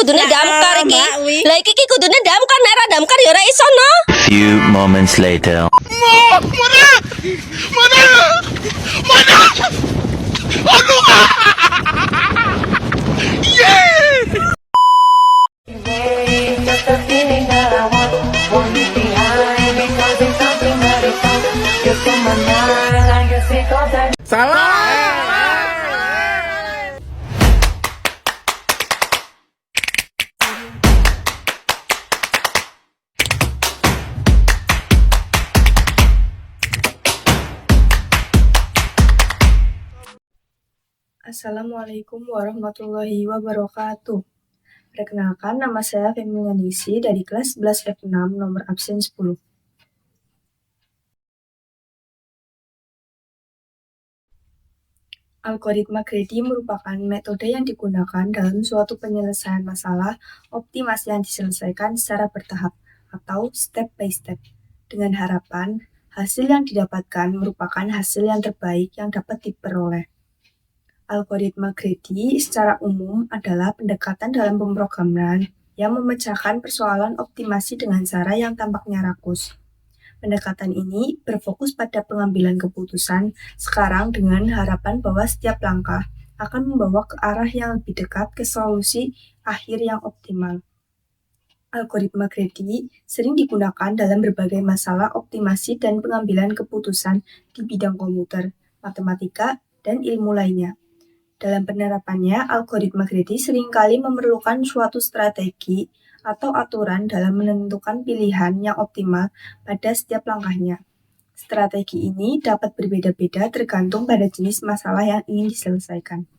kudune damkar iki. Mbak Wi. Lah iki kudune damkar, nek ora damkar ya ora iso no. Few moments later. Just a feeling that I want you behind because it's something that is on. You're in my mind, I guess it goes that. Salah. Assalamualaikum warahmatullahi wabarakatuh. Perkenalkan, nama saya Femina Nisi dari kelas 11 F6 nomor absen 10. Algoritma Grady merupakan metode yang digunakan dalam suatu penyelesaian masalah optimasi yang diselesaikan secara bertahap atau step by step, dengan harapan hasil yang didapatkan merupakan hasil yang terbaik yang dapat diperoleh. Algoritma Grady secara umum adalah pendekatan dalam pemrograman yang memecahkan persoalan optimasi dengan cara yang tampaknya rakus. Pendekatan ini berfokus pada pengambilan keputusan sekarang dengan harapan bahwa setiap langkah akan membawa ke arah yang lebih dekat ke solusi akhir yang optimal. Algoritma Grady sering digunakan dalam berbagai masalah optimasi dan pengambilan keputusan di bidang komputer, matematika, dan ilmu lainnya. Dalam penerapannya, algoritma Grady seringkali memerlukan suatu strategi atau aturan dalam menentukan pilihan yang optimal pada setiap langkahnya. Strategi ini dapat berbeda-beda tergantung pada jenis masalah yang ingin diselesaikan.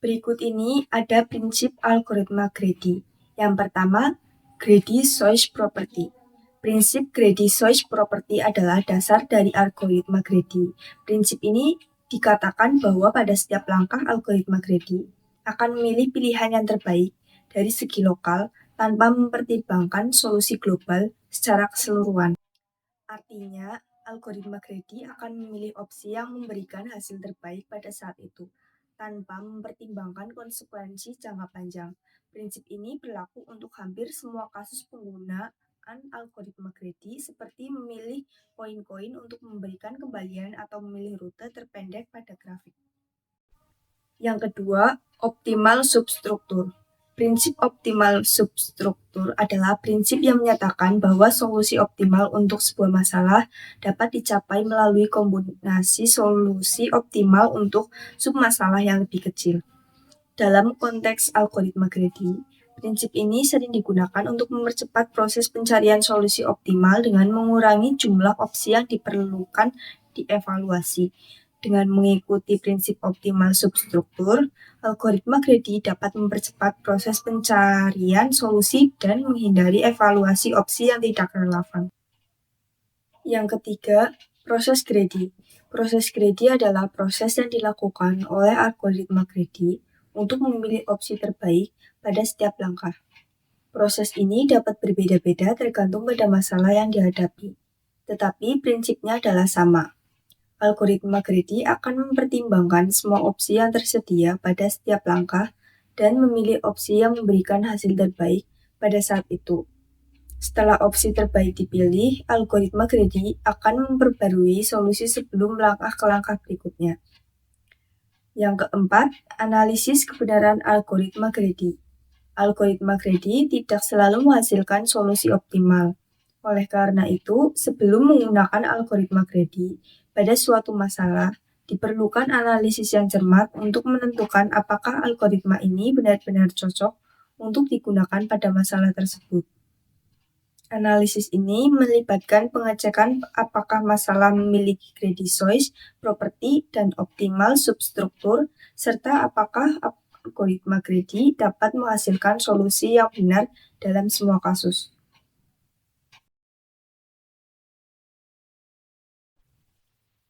Berikut ini ada prinsip algoritma Grady. Yang pertama, Grady-Sois Property. Prinsip Grady-Sois Property adalah dasar dari algoritma Grady. Prinsip ini dikatakan bahwa pada setiap langkah algoritma Grady akan memilih pilihan yang terbaik dari segi lokal tanpa mempertimbangkan solusi global secara keseluruhan. Artinya, algoritma Grady akan memilih opsi yang memberikan hasil terbaik pada saat itu, tanpa mempertimbangkan konsekuensi jangka panjang. Prinsip ini berlaku untuk hampir semua kasus penggunaan algoritma Grady, seperti memilih koin-koin untuk memberikan kembalian atau memilih rute terpendek pada grafik. Yang kedua, optimal substruktur. Prinsip optimal substruktur adalah prinsip yang menyatakan bahwa solusi optimal untuk sebuah masalah dapat dicapai melalui kombinasi solusi optimal untuk submasalah yang lebih kecil. Dalam konteks algoritma Grady, prinsip ini sering digunakan untuk mempercepat proses pencarian solusi optimal dengan mengurangi jumlah opsi yang diperlukan dievaluasi. Dengan mengikuti prinsip optimal substruktur, algoritma Grady dapat mempercepat proses pencarian solusi dan menghindari evaluasi opsi yang tidak relevan. Yang ketiga, proses Grady. Proses Grady adalah proses yang dilakukan oleh algoritma Grady untuk memilih opsi terbaik pada setiap langkah. Proses ini dapat berbeda-beda tergantung pada masalah yang dihadapi, tetapi prinsipnya adalah sama. Algoritma Grady akan mempertimbangkan semua opsi yang tersedia pada setiap langkah dan memilih opsi yang memberikan hasil terbaik pada saat itu. Setelah opsi terbaik dipilih, algoritma Grady akan memperbarui solusi sebelum melangkah ke langkah berikutnya. Yang keempat, analisis kebenaran algoritma Grady. Algoritma Grady tidak selalu menghasilkan solusi optimal. Oleh karena itu, sebelum menggunakan algoritma Grady pada suatu masalah, diperlukan analisis yang cermat untuk menentukan apakah algoritma ini benar-benar cocok untuk digunakan pada masalah tersebut. Analisis ini melibatkan pengecekan apakah masalah memiliki Grady-Sois property dan optimal substruktur, serta apakah algoritma Grady dapat menghasilkan solusi yang benar dalam semua kasus.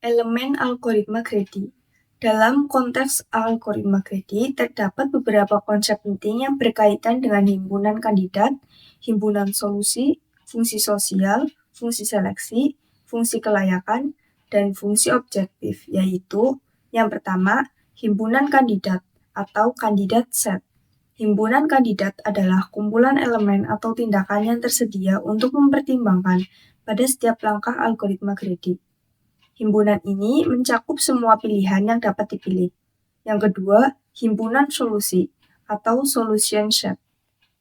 Elemen algoritma Grady. Dalam konteks algoritma Grady, terdapat beberapa konsep penting yang berkaitan dengan himpunan kandidat, himpunan solusi, fungsi sosial, fungsi seleksi, fungsi kelayakan, dan fungsi objektif, yaitu Yang pertama, himpunan kandidat atau kandidat set. Himpunan kandidat adalah kumpulan elemen atau tindakan yang tersedia untuk mempertimbangkan pada setiap langkah algoritma Grady. Himpunan ini mencakup semua pilihan yang dapat dipilih. Yang kedua, himpunan solusi atau solution set.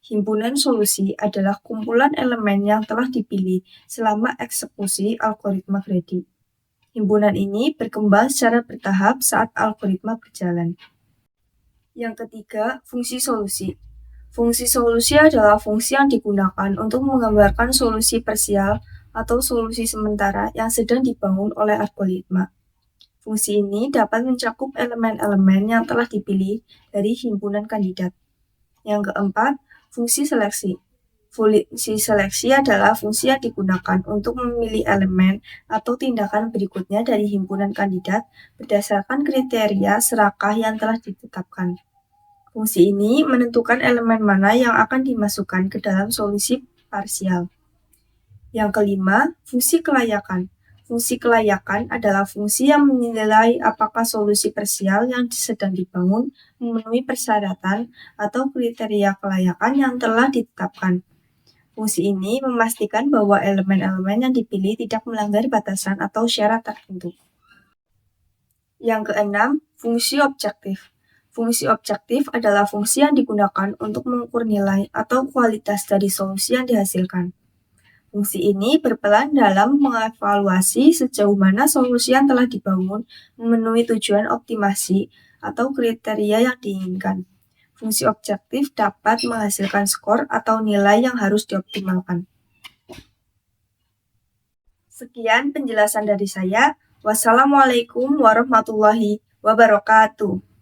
Himpunan solusi adalah kumpulan elemen yang telah dipilih selama eksekusi algoritma Grady. Himpunan ini berkembang secara bertahap saat algoritma berjalan. Yang ketiga, fungsi solusi. Fungsi solusi adalah fungsi yang digunakan untuk menggambarkan solusi parsial atau solusi sementara yang sedang dibangun oleh algoritma. Fungsi ini dapat mencakup elemen-elemen yang telah dipilih dari himpunan kandidat. Yang keempat, fungsi seleksi. Fungsi seleksi adalah fungsi yang digunakan untuk memilih elemen atau tindakan berikutnya dari himpunan kandidat berdasarkan kriteria serakah yang telah ditetapkan. Fungsi ini menentukan elemen mana yang akan dimasukkan ke dalam solusi parsial. Yang kelima, fungsi kelayakan. Fungsi kelayakan adalah fungsi yang menilai apakah solusi parsial yang sedang dibangun memenuhi persyaratan atau kriteria kelayakan yang telah ditetapkan. Fungsi ini memastikan bahwa elemen-elemen yang dipilih tidak melanggar batasan atau syarat tertentu. Yang keenam, fungsi objektif. Fungsi objektif adalah fungsi yang digunakan untuk mengukur nilai atau kualitas dari solusi yang dihasilkan. Fungsi ini berperan dalam mengevaluasi sejauh mana solusi yang telah dibangun memenuhi tujuan optimasi atau kriteria yang diinginkan. Fungsi objektif dapat menghasilkan skor atau nilai yang harus dioptimalkan. Sekian penjelasan dari saya. Wassalamualaikum warahmatullahi wabarakatuh.